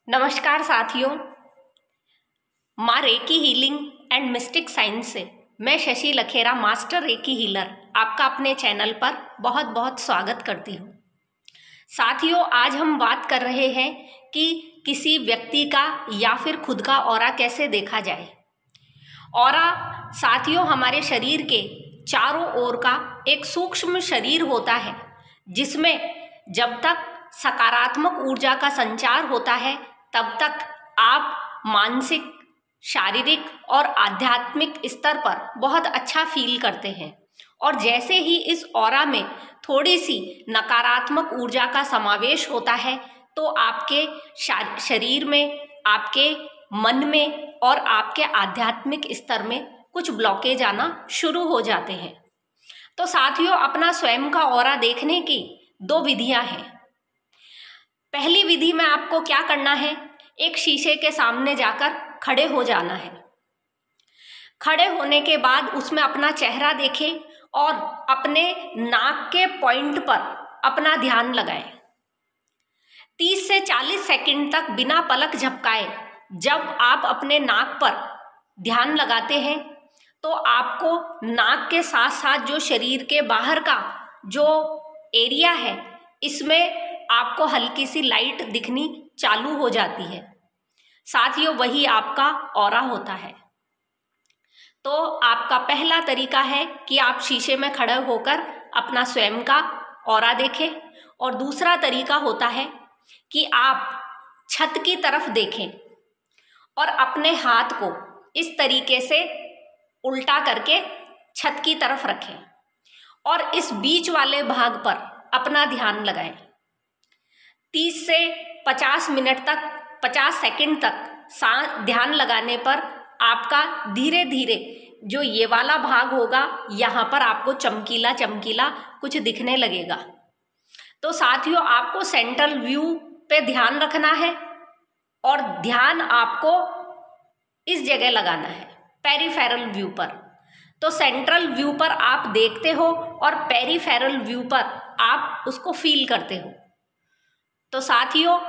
नमस्कार साथियों, माँ reiki healing and mystic science से मैं Shashi Lakhera master reiki healer आपका अपने चैनल पर बहुत बहुत स्वागत करती हूँ। साथियों, आज हम बात कर रहे हैं कि किसी व्यक्ति का या फिर खुद का ऑरा कैसे देखा जाए। ऑरा साथियों हमारे शरीर के चारों ओर का एक सूक्ष्म शरीर होता है, जिसमें जब तक सकारात्मक ऊर्जा का संचार होता है तब तक आप मानसिक, शारीरिक और आध्यात्मिक स्तर पर बहुत अच्छा फील करते हैं। और जैसे ही इस ऑरा में थोड़ी सी नकारात्मक ऊर्जा का समावेश होता है तो आपके शरीर में, आपके मन में और आपके आध्यात्मिक स्तर में कुछ ब्लॉकेज आना शुरू हो जाते हैं। तो साथियों, अपना स्वयं का ऑरा देखने की दो विधियां हैं। पहली विधि में आपको क्या करना है, एक शीशे के सामने जाकर खड़े हो जाना है। खड़े होने के बाद उसमें अपना चेहरा देखें और अपने नाक के पॉइंट पर अपना ध्यान लगाएं। 30 से 40 सेकंड तक बिना पलक झपकाए जब आप अपने नाक पर ध्यान लगाते हैं तो आपको नाक के साथ साथ जो शरीर के बाहर का जो एरिया है, इसमें आपको हल्की सी लाइट दिखनी चालू हो जाती है। साथियों, वही आपका ऑरा होता है। तो आपका पहला तरीका है कि आप शीशे में खड़े होकर अपना स्वयं का ऑरा देखें, और दूसरा तरीका होता है कि आप छत की तरफ देखें और अपने हाथ को इस तरीके से उल्टा करके छत की तरफ रखें और इस बीच वाले भाग पर अपना ध्यान लगाएं। 30 से 50 मिनट तक, 50 सेकंड तक ध्यान लगाने पर आपका धीरे धीरे जो ये वाला भाग होगा, यहाँ पर आपको चमकीला चमकीला कुछ दिखने लगेगा। तो साथियों, आपको सेंट्रल व्यू पे ध्यान रखना है और ध्यान आपको इस जगह लगाना है, पेरिफेरल व्यू पर। तो सेंट्रल व्यू पर आप देखते हो और पेरिफेरल व्यू पर आप उसको फील करते हो। तो साथियों,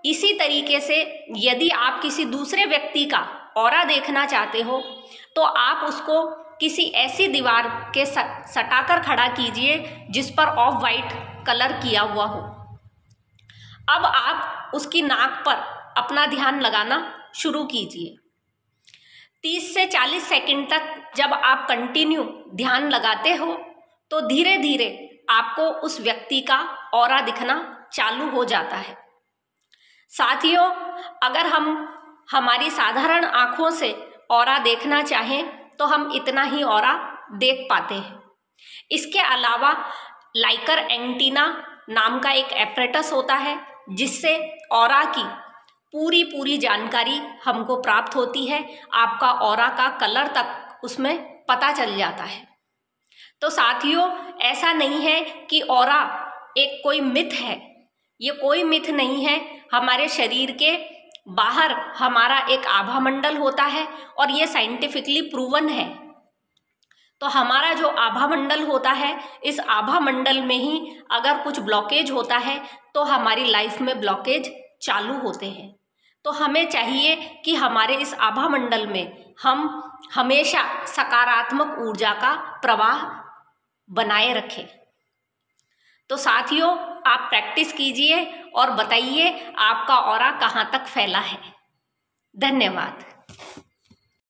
इसी तरीके से यदि आप किसी दूसरे व्यक्ति का ऑरा देखना चाहते हो तो आप उसको किसी ऐसी दीवार के सटाकर खड़ा कीजिए जिस पर ऑफ वाइट कलर किया हुआ हो। अब आप उसकी नाक पर अपना ध्यान लगाना शुरू कीजिए। 30 से 40 सेकंड तक जब आप कंटिन्यू ध्यान लगाते हो तो धीरे धीरे आपको उस व्यक्ति का ऑरा दिखना चालू हो जाता है। साथियों, अगर हम हमारी साधारण आँखों से ऑरा देखना चाहें तो हम इतना ही ऑरा देख पाते हैं। इसके अलावा लाइकर एंटीना नाम का एक एपरेटस होता है, जिससे ऑरा की पूरी जानकारी हमको प्राप्त होती है। आपका ऑरा का कलर तक उसमें पता चल जाता है। तो साथियों, ऐसा नहीं है कि ऑरा एक कोई मिथ है, ये कोई मिथ नहीं है। हमारे शरीर के बाहर हमारा एक आभा मंडल होता है और ये साइंटिफिकली प्रूवन है। तो हमारा जो आभा मंडल होता है, इस आभा मंडल में ही अगर कुछ ब्लॉकेज होता है तो हमारी लाइफ में ब्लॉकेज चालू होते हैं। तो हमें चाहिए कि हमारे इस आभा मंडल में हम हमेशा सकारात्मक ऊर्जा का प्रवाह बनाए रखें। तो साथियों, आप प्रैक्टिस कीजिए और बताइए आपका ऑरा कहाँ तक फैला है। धन्यवाद।